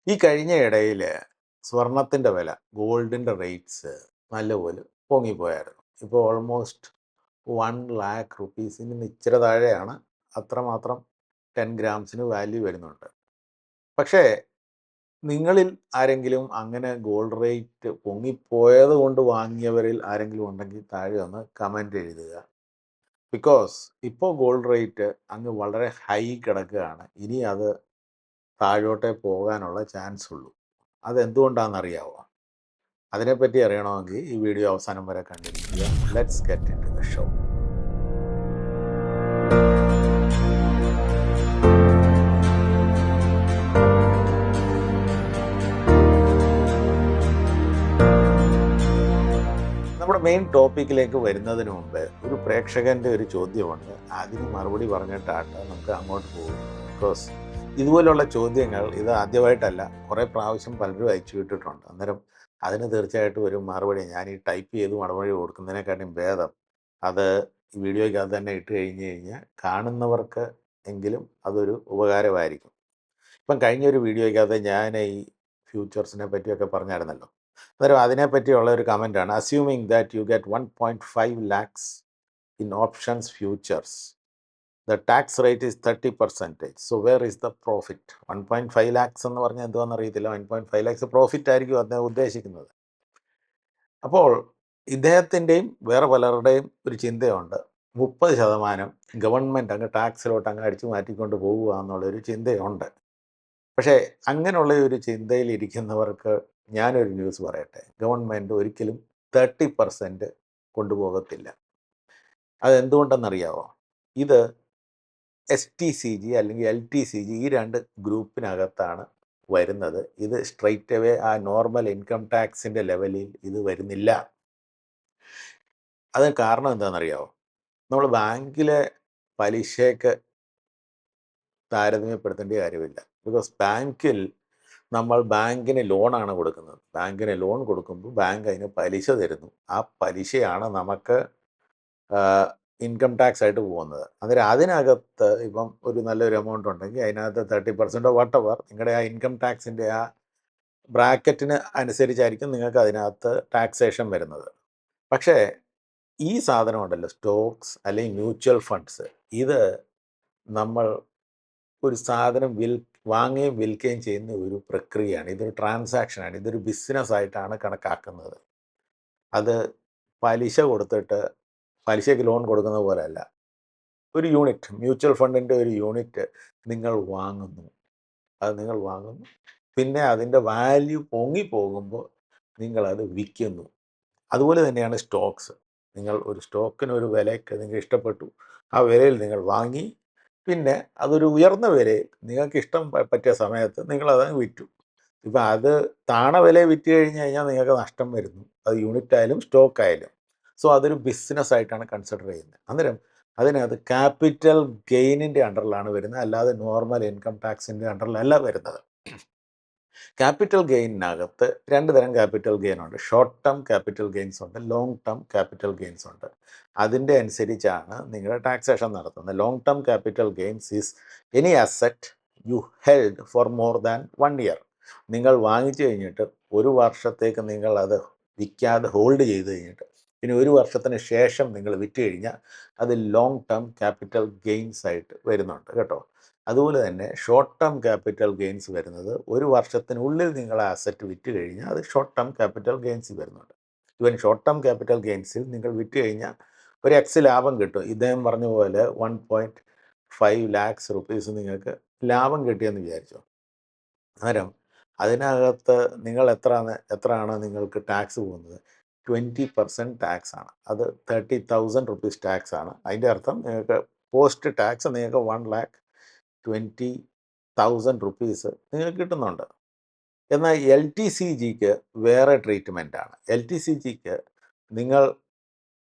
ഈ കഴിഞ്ഞ ഇടയിൽ സ്വർണത്തിൻ്റെ വില, ഗോൾഡിൻ്റെ റേറ്റ്സ് നല്ലപോലെ പൊങ്ങിപ്പോയായിരുന്നു. ഇപ്പോൾ ഓൾമോസ്റ്റ് 1,00,000 റുപ്പീസിന് ഇച്ചിരി താഴെയാണ്. അത്രമാത്രം 10 ഗ്രാംസിന് വാല്യൂ വരുന്നുണ്ട്. പക്ഷേ നിങ്ങളിൽ ആരെങ്കിലും അങ്ങനെ ഗോൾഡ് റേറ്റ് പൊങ്ങിപ്പോയത് കൊണ്ട് വാങ്ങിയവരിൽ ആരെങ്കിലും ഉണ്ടെങ്കിൽ താഴെ ഒന്ന് കമൻ്റ് എഴുതുക. ബിക്കോസ് ഇപ്പോൾ ഗോൾഡ് റേറ്റ് അങ്ങ് വളരെ ഹൈ കിടക്കുകയാണ്. ഇനി അത് താഴോട്ടേ പോകാനുള്ള ചാൻസ് ഉള്ളൂ. അതെന്തുകൊണ്ടാണെന്നറിയാവോ? അതിനെപ്പറ്റി അറിയണമെങ്കിൽ ഈ വീഡിയോ അവസാനം വരെ കണ്ടിരിക്കുക. Let's get into the show. നമ്മുടെ മെയിൻ ടോപ്പിക്കിലേക്ക് വരുന്നതിന് മുമ്പ് ഒരു പ്രേക്ഷകൻ്റെ ഒരു ചോദ്യമുണ്ട്. അതിന് മറുപടി പറഞ്ഞിട്ടാണ് നമുക്ക് അങ്ങോട്ട് പോകും. ബിക്കോസ് ഇതുപോലുള്ള ചോദ്യങ്ങൾ ഇത് ആദ്യമായിട്ടല്ല, കുറേ പ്രാവശ്യം പലരും അയച്ചു വിട്ടിട്ടുണ്ട്. അന്നേരം അതിന് തീർച്ചയായിട്ടും ഒരു മറുപടി ഞാൻ ഈ ടൈപ്പ് ചെയ്ത് മറുപടി കൊടുക്കുന്നതിനെക്കാട്ടും ഭേദം അത് ഈ വീഡിയോയ്ക്കകത്ത് തന്നെ ഇട്ട് കഴിഞ്ഞ് കഴിഞ്ഞാൽ കാണുന്നവർക്ക് എങ്കിലും അതൊരു ഉപകാരമായിരിക്കും. ഇപ്പം കഴിഞ്ഞൊരു വീഡിയോയ്ക്കകത്ത് ഞാൻ ഈ ഫ്യൂച്ചേഴ്സിനെ പറ്റിയൊക്കെ പറഞ്ഞായിരുന്നല്ലോ. അന്നേരം അതിനെപ്പറ്റിയുള്ള ഒരു കമൻ്റാണ്. Assuming that you get 1.5 lakhs in options futures, the tax rate is 30%. So where is the profit? 1.5 lakhs എന്ന് പറഞ്ഞാൽ എന്തുവാണെന്ന് അറിയത്തില്ല. 1.5 lakhs പ്രോഫിറ്റ് ആയിരിക്കും അദ്ദേഹം ഉദ്ദേശിക്കുന്നത്. അപ്പോൾ ഇദ്ദേഹത്തിൻ്റെയും വേറെ പലരുടെയും ഒരു ചിന്തയുണ്ട്, 30% ഗവൺമെൻറ് അങ്ങ് ടാക്സിലോട്ട് അങ്ങ് അടിച്ചു മാറ്റിക്കൊണ്ട് പോകുക എന്നുള്ളൊരു ചിന്തയുണ്ട്. പക്ഷേ അങ്ങനെയുള്ള ഒരു ചിന്തയിലിരിക്കുന്നവർക്ക് ഞാനൊരു ന്യൂസ് പറയട്ടെ. ഗവൺമെൻറ് ഒരിക്കലും 30% കൊണ്ടുപോകത്തില്ല. അതെന്തുകൊണ്ടെന്നറിയാമോ? ഇത് STCG അല്ലെങ്കിൽ LTCG ഈ രണ്ട് ഗ്രൂപ്പിനകത്താണ് വരുന്നത്. ഇത് സ്ട്രെയിറ്റ് അവേ ആ നോർമൽ ഇൻകം ടാക്സിൻ്റെ ലെവലിൽ ഇത് വരുന്നില്ല. അതിന് കാരണം എന്താണെന്നറിയാമോ? നമ്മൾ ബാങ്കിലെ പലിശയ്ക്ക് താരതമ്യപ്പെടുത്തേണ്ട കാര്യമില്ല. ബിക്കോസ് ബാങ്കിൽ നമ്മൾ ബാങ്കിന് ലോണാണ് കൊടുക്കുന്നത്. ബാങ്കിന് ലോൺ കൊടുക്കുമ്പോൾ ബാങ്ക് അതിന് പലിശ തരുന്നു. ആ പലിശയാണ് നമുക്ക് ഇൻകം ടാക്സ് ആയിട്ട് പോകുന്നത്. അന്നേരം അതിനകത്ത് ഇപ്പം ഒരു നല്ലൊരു എമൗണ്ട് ഉണ്ടെങ്കിൽ അതിനകത്ത് 30% വട്ടവർ നിങ്ങളുടെ ആ ഇൻകം ടാക്സിൻ്റെ ആ ബ്രാക്കറ്റിന് അനുസരിച്ചായിരിക്കും നിങ്ങൾക്ക് അതിനകത്ത് ടാക്സേഷൻ വരുന്നത്. പക്ഷേ ഈ സാധനം ഉണ്ടല്ലോ, സ്റ്റോക്സ് അല്ലെങ്കിൽ മ്യൂച്വൽ ഫണ്ട്സ്, ഇത് നമ്മൾ ഒരു സാധനം വാങ്ങുകയും വിൽക്കുകയും ചെയ്യുന്ന ഒരു പ്രക്രിയയാണ്. ഇതൊരു ട്രാൻസാക്ഷനാണ്. ഇതൊരു ബിസിനസ്സായിട്ടാണ് കണക്കാക്കുന്നത്. അത് പലിശ കൊടുത്തിട്ട് പലിശയ്ക്ക് ലോൺ കൊടുക്കുന്ന പോലെയല്ല. ഒരു യൂണിറ്റ്, മ്യൂച്വൽ ഫണ്ടിൻ്റെ ഒരു യൂണിറ്റ് നിങ്ങൾ വാങ്ങുന്നു. പിന്നെ അതിൻ്റെ വാല്യൂ പൊങ്ങിപ്പോകുമ്പോൾ നിങ്ങളത് വിൽക്കുന്നു. അതുപോലെ തന്നെയാണ് സ്റ്റോക്സ്. നിങ്ങൾ ഒരു സ്റ്റോക്കിന് ഒരു വിലയ്ക്ക് നിങ്ങൾ ഇഷ്ടപ്പെട്ടു, ആ വിലയിൽ നിങ്ങൾ വാങ്ങി, പിന്നെ അതൊരു ഉയർന്ന വിലയിൽ നിങ്ങൾക്ക് ഇഷ്ടം പറ്റിയ സമയത്ത് നിങ്ങളത് വിറ്റു. ഇപ്പം അത് താണ വിലയെ വിറ്റ് കഴിഞ്ഞ് കഴിഞ്ഞാൽ നിങ്ങൾക്ക് നഷ്ടം വരുന്നു. അത് യൂണിറ്റ് ആയാലും സ്റ്റോക്ക് ആയാലും. സോ അതൊരു ബിസിനസ്സായിട്ടാണ് കൺസിഡർ ചെയ്യുന്നത്. അന്നേരം അതിനകത്ത് ക്യാപിറ്റൽ ഗെയിനിൻ്റെ അണ്ടറിലാണ് വരുന്നത്, അല്ലാതെ നോർമൽ ഇൻകം ടാക്സിൻ്റെ അണ്ടറിലല്ല വരുന്നത്. ക്യാപിറ്റൽ ഗെയിനകത്ത് രണ്ട് തരം ക്യാപിറ്റൽ ഗെയിൻ ഉണ്ട്. ഷോർട്ട് ടേം ക്യാപിറ്റൽ ഗെയിൻസ് ഉണ്ട്, ലോങ് ടേം ക്യാപിറ്റൽ ഗെയിൻസ് ഉണ്ട്. അതിൻ്റെ അനുസരിച്ചാണ് നിങ്ങളുടെ ടാക്സേഷൻ നടത്തുന്നത്. Long term capital gains is any asset you held for more than 1 year. നിങ്ങൾ വാങ്ങിച്ചു കഴിഞ്ഞിട്ട് ഒരു വർഷത്തേക്ക് നിങ്ങൾ അത് വിൽക്കാതെ ഹോൾഡ് ചെയ്ത് കഴിഞ്ഞിട്ട് പിന്നെ ഒരു വർഷത്തിന് ശേഷം നിങ്ങൾ വിറ്റ് കഴിഞ്ഞാൽ അത് ലോങ് ടേം ക്യാപിറ്റൽ ഗെയിൻസ് ആയിട്ട് വരുന്നുണ്ട് കേട്ടോ. അതുപോലെ തന്നെ ഷോർട്ട് ടേം ക്യാപിറ്റൽ ഗെയിൻസ് വരുന്നത് ഒരു വർഷത്തിനുള്ളിൽ നിങ്ങൾ അസറ്റ് വിറ്റ് കഴിഞ്ഞാൽ അത് ഷോർട്ട് ടേം ക്യാപിറ്റൽ ഗെയിൻസ് വരുന്നുണ്ട്. ഈവൻ ഷോർട്ട് ടേം ക്യാപിറ്റൽ ഗെയിൻസിൽ നിങ്ങൾ വിറ്റ് കഴിഞ്ഞാൽ ഒരു എക്സ് ലാഭം കിട്ടും. ഇദ്ദേഹം പറഞ്ഞ പോലെ 1.5 lakhs റുപ്പീസ് നിങ്ങൾക്ക് ലാഭം കിട്ടിയെന്ന് വിചാരിച്ചോ. അന്നേരം അതിനകത്ത് നിങ്ങൾ എത്രയാണ് നിങ്ങൾക്ക് ടാക്സ് പോകുന്നത്? 20% ടാക്സ് ആണ്. അത് 30,000 റുപ്പീസ് ടാക്സ് ആണ്. അതിൻ്റെ അർത്ഥം നിങ്ങൾക്ക് പോസ്റ്റ് ടാക്സ് നിങ്ങൾക്ക് 1,20,000 റുപ്പീസ് നിങ്ങൾക്ക് കിട്ടുന്നുണ്ട്. എന്നാൽ LTCGക്ക് വേറെ ട്രീറ്റ്മെൻറ്റാണ്. LTCGക്ക് നിങ്ങൾ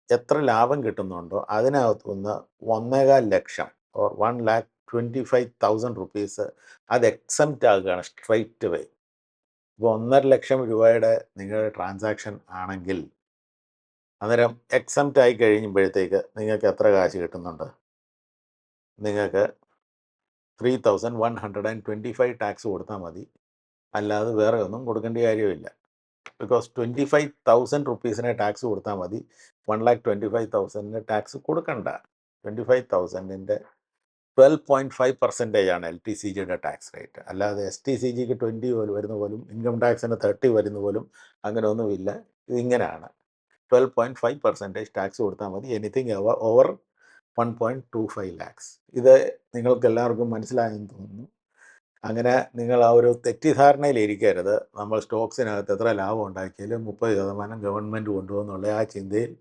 എത്ര ലാഭം കിട്ടുന്നുണ്ടോ അതിനകത്തുനിന്ന് 1.25 ലക്ഷം ഓർ 1,25,000 റുപ്പീസ് അത് എക്സംപ്റ്റ് ആകുകയാണ് സ്ട്രൈറ്റ് വേ. ഇപ്പോൾ 1.5 ലക്ഷം രൂപയുടെ നിങ്ങളുടെ ട്രാൻസാക്ഷൻ ആണെങ്കിൽ അന്നേരം എക്സംപ്റ്റ് ആയി കഴിയുമ്പോഴത്തേക്ക് നിങ്ങൾക്ക് എത്ര കാശ് കിട്ടുന്നുണ്ട്? നിങ്ങൾക്ക് 3,125 ടാക്സ് കൊടുത്താൽ മതി. അല്ലാതെ വേറെ ഒന്നും കൊടുക്കേണ്ട കാര്യമില്ല. ബിക്കോസ് 25,000 റുപ്പീസിന് ടാക്സ് കൊടുത്താൽ മതി, 1,25,000 ടാക്സ് കൊടുക്കണ്ട. 25,000-ൻ്റെ 12.5% ആണ് LTCGയുടെ ടാക്സ് റേറ്റ്. അല്ലാതെ STCGക്ക് 20 പോലും വരുന്ന പോലും, ഇൻകം ടാക്സിന് 30 വരുന്ന പോലും അങ്ങനെ ഒന്നുമില്ല. ഇതിങ്ങനെയാണ് 12.5% ടാക്സ് കൊടുത്താൽ മതി, എനിത്തിങ് ഓവർ 1.25 lakhs. ഇത് നിങ്ങൾക്ക് എല്ലാവർക്കും മനസ്സിലായെന്ന് തോന്നുന്നു. അങ്ങനെ നിങ്ങൾ ആ ഒരു തെറ്റിദ്ധാരണയിലിരിക്കരുത്, നമ്മൾ സ്റ്റോക്സിനകത്ത് എത്ര ലാഭം ഉണ്ടാക്കിയാലും 30% ഗവൺമെൻറ് കൊണ്ടുപോകുന്നുള്ള ആ ചിന്തയിൽ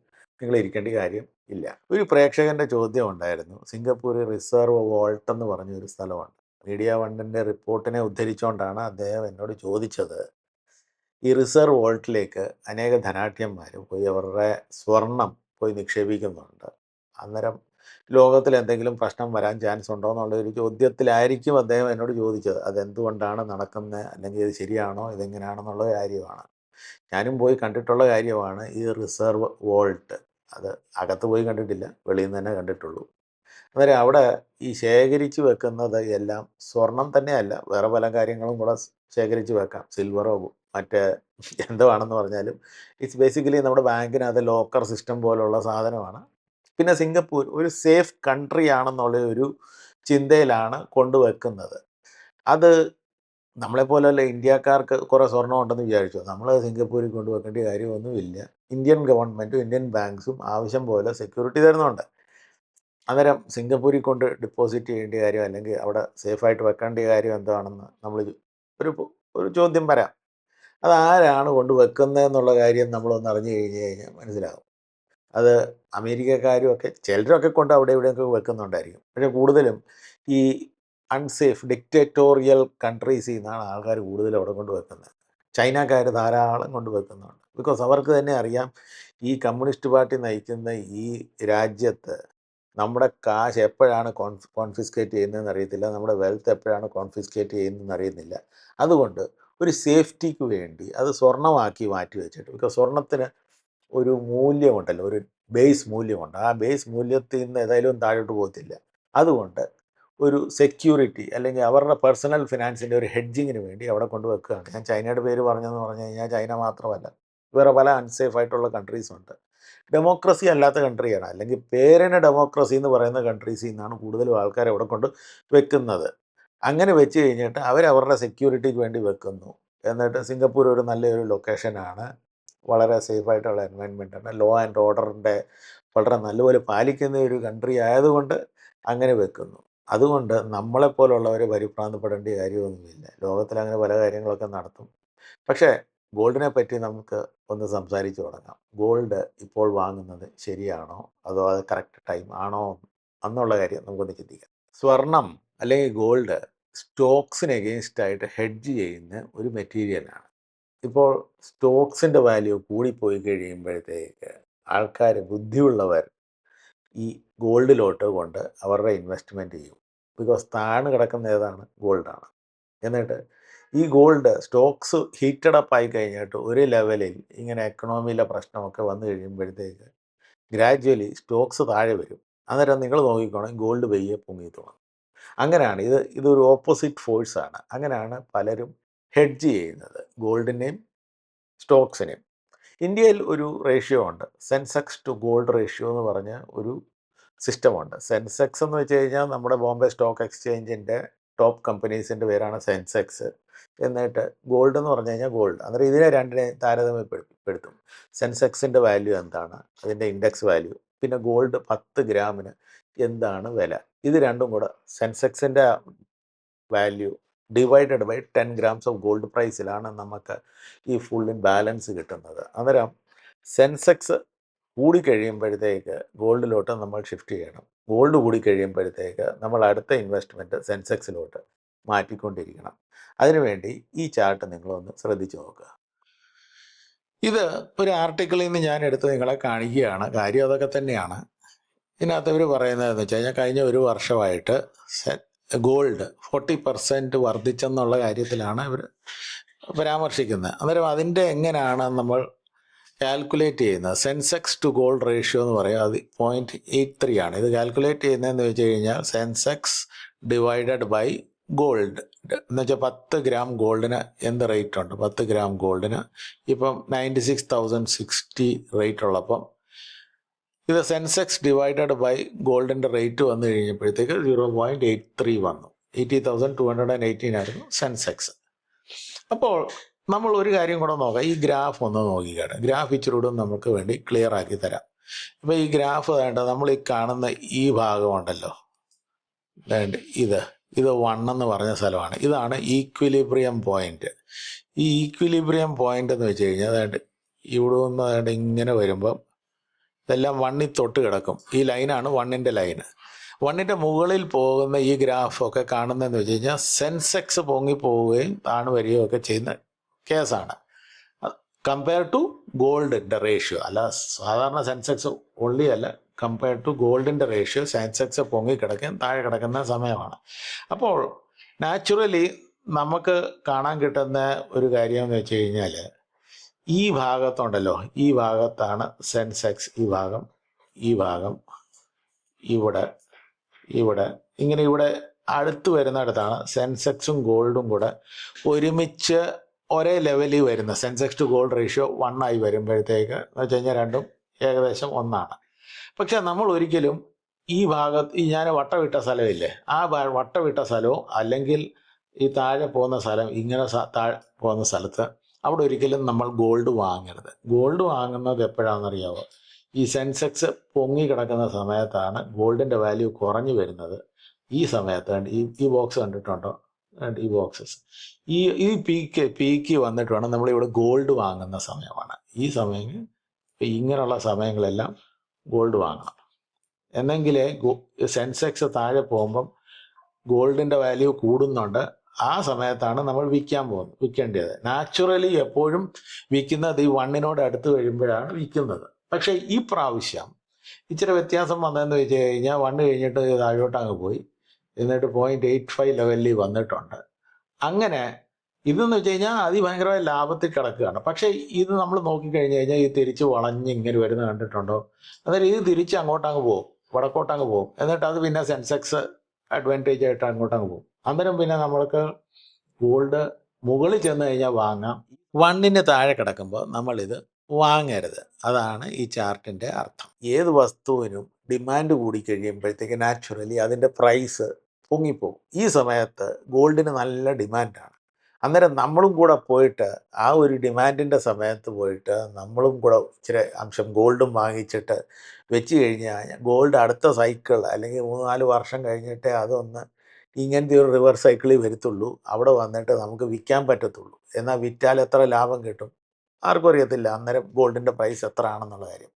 നിങ്ങൾ ഇരിക്കേണ്ട കാര്യം ഇല്ല. ഒരു പ്രേക്ഷകൻ്റെ ചോദ്യം ഉണ്ടായിരുന്നു, സിംഗപ്പൂർ റിസർവ് വോൾട്ട് എന്ന് പറഞ്ഞൊരു സ്ഥലമാണ്. മീഡിയ വണ്ണിൻ്റെ റിപ്പോർട്ടിനെ ഉദ്ധരിച്ചുകൊണ്ടാണ് അദ്ദേഹം എന്നോട് ചോദിച്ചത്, ഈ റിസർവ് വോൾട്ടിലേക്ക് അനേക ധനാഢ്യന്മാർ പോയി അവരുടെ സ്വർണം പോയി നിക്ഷേപിക്കുന്നുണ്ട്. അന്നേരം ലോകത്തിൽ എന്തെങ്കിലും പ്രശ്നം വരാൻ ചാൻസ് ഉണ്ടോ എന്നുള്ളൊരു ചോദ്യത്തിലായിരിക്കും അദ്ദേഹം എന്നോട് ചോദിച്ചത്. അതെന്തുകൊണ്ടാണ് നടക്കുന്നത്, അല്ലെങ്കിൽ ഇത് ശരിയാണോ, ഇതെങ്ങനെയാണെന്നുള്ള കാര്യമാണ്. ഞാനും പോയി കണ്ടിട്ടുള്ള കാര്യമാണ് ഈ റിസർവ് വോൾട്ട്. അത് അകത്ത് പോയി കണ്ടിട്ടില്ല, വെളിയിൽ നിന്ന് തന്നെ കണ്ടിട്ടുള്ളൂ. അന്നേരം അവിടെ ഈ ശേഖരിച്ച് വെക്കുന്നത് എല്ലാം സ്വർണം തന്നെയല്ല, വേറെ പല കാര്യങ്ങളും കൂടെ ശേഖരിച്ച് വെക്കാം. സിൽവറോ മറ്റേ എന്താണെന്ന് പറഞ്ഞാലും ഇറ്റ്സ് ബേസിക്കലി നമ്മുടെ ബാങ്കിനകത്ത് ലോക്കർ സിസ്റ്റം പോലുള്ള സാധനമാണ്. പിന്നെ സിംഗപ്പൂർ ഒരു സേഫ് കൺട്രി ആണെന്നുള്ള ഒരു ചിന്തയിലാണ് കൊണ്ടുവെക്കുന്നത്. അത് നമ്മളെപ്പോലെയല്ല, ഇന്ത്യക്കാർക്ക് കുറേ സ്വർണ്ണം ഉണ്ടെന്ന് വിചാരിച്ചു നമ്മൾ സിംഗപ്പൂരിൽ കൊണ്ടുവെക്കേണ്ട കാര്യമൊന്നുമില്ല. ഇന്ത്യൻ ഗവൺമെൻറ്റും ഇന്ത്യൻ ബാങ്ക്സും ആവശ്യം പോലെ സെക്യൂരിറ്റി തരുന്നുണ്ട്. അന്നേരം സിംഗപ്പൂരിൽ കൊണ്ട് ഡെപ്പോസിറ്റ് ചെയ്യേണ്ട കാര്യം, അല്ലെങ്കിൽ അവിടെ സേഫായിട്ട് വെക്കേണ്ട കാര്യം എന്താണെന്ന് നമ്മൾ ഒരു ചോദ്യം വരാം. അതാരാണ് കൊണ്ട് വെക്കുന്നതെന്നുള്ള കാര്യം നമ്മളൊന്ന് അറിഞ്ഞു കഴിഞ്ഞാൽ മനസ്സിലാകും. അത് അമേരിക്കക്കാരും ഒക്കെ ചിലരൊക്കെ കൊണ്ട് അവിടെ ഇവിടെയൊക്കെ വെക്കുന്നുണ്ടായിരിക്കും. പക്ഷേ കൂടുതലും ഈ അൺസേഫ് ഡിക്റ്റേറ്റോറിയൽ കൺട്രീസിൽ നിന്നാണ് ആൾക്കാർ കൂടുതലും അവിടെ കൊണ്ട് വെക്കുന്നത്. ചൈനക്കാർ ധാരാളം കൊണ്ട് വെക്കുന്നുണ്ട്. ബിക്കോസ് അവർക്ക് തന്നെ അറിയാം, ഈ കമ്മ്യൂണിസ്റ്റ് പാർട്ടി നയിക്കുന്ന ഈ രാജ്യത്ത് നമ്മുടെ കാശ് എപ്പോഴാണ് കോൺഫിസ്കേറ്റ് ചെയ്യുന്നതെന്ന് അറിയത്തില്ല, നമ്മുടെ വെൽത്ത് എപ്പോഴാണ് കോൺഫിസ്കേറ്റ് ചെയ്യുന്നതെന്ന് അറിയുന്നില്ല. അതുകൊണ്ട് ഒരു സേഫ്റ്റിക്ക് വേണ്ടി അത് സ്വർണ്ണമാക്കി മാറ്റി വെച്ചിട്ട്, ബിക്കോസ് സ്വർണത്തിന് ഒരു മൂല്യമുണ്ടല്ലോ, ഒരു ബേസ് മൂല്യമുണ്ട്. ആ ബേസ് മൂല്യത്തിൽ നിന്ന് ഏതായാലും താഴോട്ട് പോകത്തില്ല. അതുകൊണ്ട് ഒരു സെക്യൂരിറ്റി, അല്ലെങ്കിൽ അവരുടെ പേഴ്സണൽ ഫിനാൻസിൻ്റെ ഒരു ഹെഡ്ജിങ്ങിന് വേണ്ടി അവിടെ കൊണ്ടുവെക്കുകയാണ്. ഞാൻ ചൈനയുടെ പേര് പറഞ്ഞെന്ന് പറഞ്ഞു കഴിഞ്ഞാൽ ചൈന മാത്രമല്ല, വേറെ പല അൺസേഫ് ആയിട്ടുള്ള കൺട്രീസുണ്ട്. ഡെമോക്രസി അല്ലാത്ത കൺട്രിയാണ്, അല്ലെങ്കിൽ പേരിന് ഡെമോക്രസി എന്ന് പറയുന്ന കൺട്രീസിൽ നിന്നാണ് കൂടുതലും ആൾക്കാർ അവിടെ കൊണ്ട് വെക്കുന്നത്. അങ്ങനെ വെച്ച് കഴിഞ്ഞിട്ട് അവരവരുടെ സെക്യൂരിറ്റിക്ക് വേണ്ടി വെക്കുന്നു. എന്നിട്ട് സിംഗപ്പൂർ ഒരു നല്ലൊരു ലൊക്കേഷനാണ്, വളരെ സേഫായിട്ടുള്ള എൻവയൺമെൻറ്റാണ്, ലോ ആൻഡ് ഓർഡറിൻ്റെ വളരെ നല്ലപോലെ പാലിക്കുന്ന ഒരു കൺട്രി ആയതുകൊണ്ട് അങ്ങനെ വെക്കുന്നു. അതുകൊണ്ട് നമ്മളെപ്പോലുള്ളവർ പരിഭ്രാന്തപ്പെടേണ്ട കാര്യമൊന്നുമില്ല. ലോകത്തിലങ്ങനെ പല കാര്യങ്ങളൊക്കെ നടത്തും. പക്ഷേ ഗോൾഡിനെ പറ്റി നമുക്ക് ഒന്ന് സംസാരിച്ച് തുടങ്ങാം. ഗോൾഡ് ഇപ്പോൾ വാങ്ങുന്നത് ശരിയാണോ, അതോ അത് കറക്റ്റ് ടൈം ആണോ എന്നുള്ള കാര്യം നമുക്കൊന്ന് ചിന്തിക്കാം. സ്വർണം അല്ലെങ്കിൽ ഗോൾഡ് സ്റ്റോക്സിന് എഗെയിൻസ്റ്റായിട്ട് ഹെഡ്ജ് ചെയ്യുന്ന ഒരു മെറ്റീരിയലാണ്. ഇപ്പോൾ സ്റ്റോക്സിൻ്റെ വാല്യൂ കൂടിപ്പോയി കഴിയുമ്പോഴത്തേക്ക് ആൾക്കാർ, ബുദ്ധിയുള്ളവർ ഈ ഗോൾഡിലോട്ട് കൊണ്ട് അവരുടെ ഇൻവെസ്റ്റ്മെൻറ്റ് ചെയ്യും. ബിക്കോസ് താഴ്ന്നു കിടക്കുന്ന ഏതാണ്, ഗോൾഡാണ്. എന്നിട്ട് ഈ ഗോൾഡ് സ്റ്റോക്സ് ഹീറ്റഡ് അപ്പ് ആയി കഴിഞ്ഞിട്ട് ഒരു ലെവലിൽ ഇങ്ങനെ എക്കണോമിയിലെ പ്രശ്നമൊക്കെ വന്നു കഴിയുമ്പോഴത്തേക്ക് ഗ്രാജ്വലി സ്റ്റോക്സ് താഴെ വരും. അന്നേരം നിങ്ങൾ നോക്കിക്കോണം, ഗോൾഡ് പയ്യെ പൊങ്ങി തുടങ്ങും. അങ്ങനെയാണ് ഇതൊരു ഓപ്പോസിറ്റ് ഫോഴ്സാണ്. അങ്ങനെയാണ് പലരും ഹെഡ്ജ് ചെയ്യുന്നത്, ഗോൾഡിനെയും സ്റ്റോക്സിനെയും. ഇന്ത്യയിൽ ഒരു റേഷ്യോ ഉണ്ട്, സെൻസെക്സ് ടു ഗോൾഡ് റേഷ്യോ എന്ന് പറഞ്ഞ ഒരു സിസ്റ്റമുണ്ട്. സെൻസെക്സ് എന്ന് വെച്ച് കഴിഞ്ഞാൽ നമ്മുടെ ബോംബെ സ്റ്റോക്ക് എക്സ്ചേഞ്ചിൻ്റെ ടോപ്പ് കമ്പനീസിൻ്റെ പേരാണ് സെൻസെക്സ്. എന്നിട്ട് ഗോൾഡ് എന്ന് പറഞ്ഞു കഴിഞ്ഞാൽ ഗോൾഡ്. അന്നേരം ഇതിനെ രണ്ടിനെ താരതമ്യപ്പെടുത്തും. സെൻസെക്സിൻ്റെ വാല്യൂ എന്താണ്, അതിൻ്റെ ഇൻഡെക്സ് വാല്യൂ, പിന്നെ ഗോൾഡ് 10 ഗ്രാമിന് എന്താണ് വില, ഇത് രണ്ടും കൂടെ സെൻസെക്സിൻ്റെ value divided by 10 grams of gold പ്രൈസിലാണ് നമുക്ക് ഈ ഫുൾ ബാലൻസ് കിട്ടുന്നത്. അന്നേരം സെൻസെക്സ് കൂടിക്കഴിയുമ്പോഴത്തേക്ക് ഗോൾഡിലോട്ട് നമ്മൾ ഷിഫ്റ്റ് ചെയ്യണം. ഗോൾഡ് കൂടിക്കഴിയുമ്പോഴത്തേക്ക് നമ്മൾ അടുത്ത ഇൻവെസ്റ്റ്മെൻറ്റ് സെൻസെക്സിലോട്ട് മാറ്റിക്കൊണ്ടിരിക്കണം. അതിനുവേണ്ടി ഈ ചാർട്ട് നിങ്ങളൊന്ന് ശ്രദ്ധിച്ച് നോക്കുക. ഇത് ഒരു ആർട്ടിക്കിളിൽ നിന്ന് ഞാൻ എടുത്ത് നിങ്ങളെ കാണിക്കുകയാണ്. കാര്യം അതൊക്കെ തന്നെയാണ്. ഇതിനകത്ത് ഇവർ പറയുന്നതെന്ന് വെച്ച് കഴിഞ്ഞാൽ കഴിഞ്ഞ ഒരു വർഷമായിട്ട് ഗോൾഡ് 40% വർദ്ധിച്ചെന്നുള്ള കാര്യത്തിലാണ് ഇവർ പരാമർശിക്കുന്നത്. അന്നേരം അതിൻ്റെ എങ്ങനെയാണ് നമ്മൾ കാൽക്കുലേറ്റ് ചെയ്യുന്നത്? സെൻസെക്സ് ടു ഗോൾഡ് റേഷ്യോ എന്ന് പറയും, അത് 0.83 ആണ്. ഇത് കാൽക്കുലേറ്റ് ചെയ്യുന്നതെന്ന് വെച്ച് കഴിഞ്ഞാൽ സെൻസെക്സ് ഡിവൈഡഡ് ബൈ ഗോൾഡ് എന്ന് വെച്ചാൽ 10 ഗ്രാം ഗോൾഡിന് എന്ത് റേറ്റ് ഉണ്ട്? 10 ഗ്രാം ഗോൾഡിന് ഇപ്പം 96,060 റേറ്റ് ഉള്ളപ്പം ഇത് സെൻസെക്സ് ഡിവൈഡഡ് ബൈ ഗോൾഡിൻ്റെ റേറ്റ് വന്നു കഴിഞ്ഞപ്പോഴത്തേക്ക് 0.83 വന്നു. 80,218 ആയിരുന്നു സെൻസെക്സ്. അപ്പോൾ നമ്മൾ ഒരു കാര്യം കൂടെ നോക്കാം. ഈ ഗ്രാഫ് ഒന്ന് നോക്കിക്കാണ്. ഗ്രാഫ് ഇച്ചിരൂടെ നമുക്ക് വേണ്ടി ക്ലിയർ ആക്കി തരാം. അപ്പോൾ ഈ ഗ്രാഫ് വേണ്ട നമ്മൾ ഈ കാണുന്ന ഈ ഭാഗമുണ്ടല്ലോ, വേണ്ട ഇത് 1 എന്ന് പറഞ്ഞ സ്ഥലമാണ്. ഇതാണ് ഈക്വിലിബ്രിയം പോയിന്റ്. ഈ ഈക്വിലിബ്രിയം പോയിന്റ് എന്ന് വെച്ച് കഴിഞ്ഞാൽ അതായത് ഇവിടെ നിന്ന് അതായത് ഇങ്ങനെ വരുമ്പം ഇതെല്ലാം 1ൽ തൊട്ട് കിടക്കും. ഈ ലൈനാണ് 1ൻ്റെ ലൈന്. 1ൻ്റെ മുകളിൽ പോകുന്ന ഈ ഗ്രാഫൊക്കെ കാണുന്നതെന്ന് വെച്ച് കഴിഞ്ഞാൽ സെൻസെക്സ് പൊങ്ങി പോവുകയും താണു വരികയും ഒക്കെ ചെയ്യുന്ന കേസാണ്. കമ്പയർ ടു ഗോൾഡിൻ്റെ റേഷ്യോ അല്ല, സാധാരണ സെൻസെക്സ് ഒള്ളി അല്ല, കമ്പയർ ടു ഗോൾഡിൻ്റെ റേഷ്യോ സെൻസെക്സ് പൊങ്ങി കിടക്കുകയും താഴെ കിടക്കുന്ന സമയമാണ്. അപ്പോൾ നാച്ചുറലി നമുക്ക് കാണാൻ കിട്ടുന്ന ഒരു കാര്യം എന്ന് വെച്ച് കഴിഞ്ഞാൽ ഈ ഭാഗത്തുണ്ടല്ലോ, ഈ ഭാഗത്താണ് സെൻസെക്സ്, ഈ ഭാഗം ഇവിടെ ഇങ്ങനെ ഇവിടെ അടുത്ത് വരുന്നിടത്താണ് സെൻസെക്സും ഗോൾഡും കൂടെ ഒരുമിച്ച് ഒരേ ലെവലിൽ വരുന്ന സെൻസെക്സ് ടു ഗോൾഡ് റേഷ്യോ 1 ആയി വരുമ്പോഴത്തേക്ക് എന്ന് വെച്ച് കഴിഞ്ഞാൽ രണ്ടും ഏകദേശം ഒന്നാണ്. പക്ഷെ നമ്മൾ ഒരിക്കലും ഈ ഭാഗത്ത് ഞാൻ വട്ടവിട്ട സ്ഥലമില്ലേ, ആ വട്ടവിട്ട സ്ഥലവും അല്ലെങ്കിൽ ഈ താഴെ പോകുന്ന സ്ഥലം ഇങ്ങനെ താഴെ പോകുന്ന സ്ഥലത്ത് അവിടെ ഒരിക്കലും നമ്മൾ ഗോൾഡ് വാങ്ങരുത്. ഗോൾഡ് വാങ്ങുന്നത് എപ്പോഴാണെന്നറിയാമോ? ഈ സെൻസെക്സ് പൊങ്ങി കിടക്കുന്ന സമയത്താണ് ഗോൾഡിൻ്റെ വാല്യൂ കുറഞ്ഞു വരുന്നത്. ഈ സമയത്ത് ഈ ബോക്സ് കണ്ടിട്ടുണ്ടോ? ഈ ബോക്സസ് ഈ പീക്ക് വന്നിട്ട് വേണം നമ്മളിവിടെ ഗോൾഡ് വാങ്ങുന്ന സമയമാണ്. ഈ സമയം ഇങ്ങനെയുള്ള സമയങ്ങളെല്ലാം ഗോൾഡ് വാങ്ങണം. എന്നെങ്കിലേ സെൻസെക്സ് താഴെ പോകുമ്പം ഗോൾഡിൻ്റെ വാല്യൂ കൂടുന്നുണ്ട്. ആ സമയത്താണ് നമ്മൾ വിൽക്കേണ്ടത്. നാച്ചുറലി എപ്പോഴും വിൽക്കുന്നത് ഈ 1നോട് അടുത്ത് കഴിയുമ്പോഴാണ് വിൽക്കുന്നത്. പക്ഷേ ഈ പ്രാവശ്യം ഇച്ചിരി വ്യത്യാസം വന്നതെന്ന് വെച്ച് കഴിഞ്ഞാൽ 1 കഴിഞ്ഞിട്ട് താഴോട്ട് അങ്ങ് പോയി, എന്നിട്ട് 0.85 ലെവലിൽ വന്നിട്ടുണ്ട്. അങ്ങനെ ഇതെന്ന് വെച്ച് കഴിഞ്ഞാൽ അതിഭയങ്കരമായ ലാഭത്തിൽ കിടക്കുകയാണ്. പക്ഷേ ഇത് നമ്മൾ നോക്കിക്കഴിഞ്ഞ് കഴിഞ്ഞാൽ ഇത് തിരിച്ച് വളഞ്ഞ് ഇങ്ങനെ വരുന്ന കണ്ടിട്ടുണ്ടോ? അന്നേരം ഇത് തിരിച്ച് അങ്ങോട്ടങ്ങ് പോകും, വടക്കോട്ടങ്ങ് പോകും. എന്നിട്ട് അത് പിന്നെ സെൻസെക്സ് അഡ്വാൻറ്റേജ് ആയിട്ട് അങ്ങോട്ടങ്ങ് പോകും. അന്നേരം പിന്നെ നമ്മൾക്ക് ഗോൾഡ് മുകളിൽ ചെന്ന് കഴിഞ്ഞാൽ വാങ്ങാം. 1ന് താഴെ കിടക്കുമ്പോൾ നമ്മളിത് വാങ്ങരുത്. അതാണ് ഈ ചാർട്ടിൻ്റെ അർത്ഥം. ഏത് വസ്തുവിനും ഡിമാൻഡ് കൂടി കഴിയുമ്പോഴത്തേക്ക് നാച്ചുറലി അതിൻ്റെ പ്രൈസ് പൊങ്ങിപ്പോകും. ഈ സമയത്ത് ഗോൾഡിന് നല്ല ഡിമാൻഡാണ്. അന്നേരം നമ്മളും കൂടെ പോയിട്ട് ആ ഒരു ഡിമാൻഡിൻ്റെ സമയത്ത് പോയിട്ട് നമ്മളും കൂടെ ഇച്ചിരി അംശം ഗോൾഡും വാങ്ങിച്ചിട്ട് വെച്ച് കഴിഞ്ഞാൽ ഗോൾഡ് അടുത്ത സൈക്കിൾ അല്ലെങ്കിൽ 3-4 വർഷം കഴിഞ്ഞിട്ടേ അതൊന്ന് ഇങ്ങനത്തെ ഒരു റിവേഴ്സ് സൈക്കിളിൽ വരത്തുള്ളൂ. അവിടെ വന്നിട്ട് നമുക്ക് വിൽക്കാൻ പറ്റത്തുള്ളൂ. എന്നാൽ വിറ്റാൽ എത്ര ലാഭം കിട്ടും ആർക്കും അറിയത്തില്ല, അന്നേരം ഗോൾഡിൻ്റെ പ്രൈസ് എത്ര ആണെന്നുള്ള കാര്യം.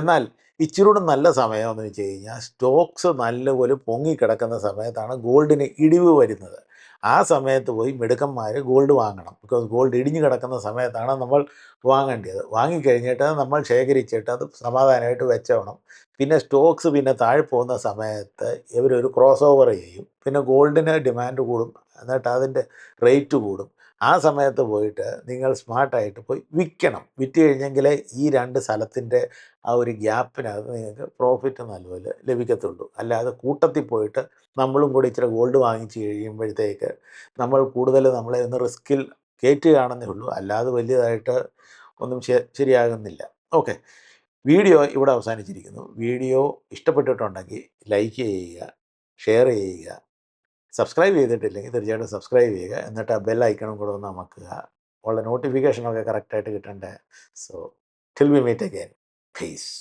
എന്നാൽ ഇച്ചിരൂടെ നല്ല സമയമെന്ന് വെച്ച് കഴിഞ്ഞാൽ സ്റ്റോക്സ് നല്ലപോലെ പൊങ്ങിക്കിടക്കുന്ന സമയത്താണ് ഗോൾഡിന് ഇടിവ് വരുന്നത്. ആ സമയത്ത് പോയി മിടുക്കന്മാർ ഗോൾഡ് വാങ്ങണം. ബിക്കോസ് ഗോൾഡ് ഇടിഞ്ഞു കിടക്കുന്ന സമയത്താണ് നമ്മൾ വാങ്ങേണ്ടത്. വാങ്ങിക്കഴിഞ്ഞിട്ട് നമ്മൾ ശേഖരിച്ചിട്ട് അത് സമാധാനമായിട്ട് വെച്ചോണം. പിന്നെ സ്റ്റോക്സ് പിന്നെ താഴെ പോകുന്ന സമയത്ത് ഇവരൊരു ക്രോസ് ഓവർ ചെയ്യും. പിന്നെ ഗോൾഡിന് ഡിമാൻഡ് കൂടും, എന്നിട്ട് അതിൻ്റെ റേറ്റ് കൂടും. ആ സമയത്ത് പോയിട്ട് നിങ്ങൾ സ്മാർട്ടായിട്ട് പോയി വിൽക്കണം. വിറ്റ് കഴിഞ്ഞെങ്കിലേ ഈ 2 സ്ഥലത്തിൻ്റെ ആ ഒരു ഗ്യാപ്പിനകത്ത് നിങ്ങൾക്ക് പ്രോഫിറ്റ് നല്ലപോലെ ലഭിക്കത്തുള്ളൂ. അല്ലാതെ കൂട്ടത്തിൽ പോയിട്ട് നമ്മളും കൂടി ഇച്ചിരി ഗോൾഡ് വാങ്ങിച്ച് കഴിയുമ്പോഴത്തേക്ക് നമ്മൾ കൂടുതൽ നമ്മളെ ഒന്ന് റിസ്കിൽ കയറ്റുകയാണെന്നേ ഉള്ളൂ. അല്ലാതെ വലിയതായിട്ട് ഒന്നും ശരിയാകുന്നില്ല. ഓക്കെ, വീഡിയോ ഇവിടെ അവസാനിച്ചിരിക്കുന്നു. വീഡിയോ ഇഷ്ടപ്പെട്ടിട്ടുണ്ടെങ്കിൽ ലൈക്ക് ചെയ്യുക, ഷെയർ ചെയ്യുക. സബ്സ്ക്രൈബ് ചെയ്തിട്ടില്ലെങ്കിൽ തീർച്ചയായിട്ടും സബ്സ്ക്രൈബ് ചെയ്യുക. എന്നിട്ട് ആ ബെൽ ഐക്കണും കൂടെ ഒന്ന് അമക്കുക. ഉള്ള നോട്ടിഫിക്കേഷനൊക്കെ കറക്റ്റായിട്ട് കിട്ടണ്ടേ. So till we meet again. Piece.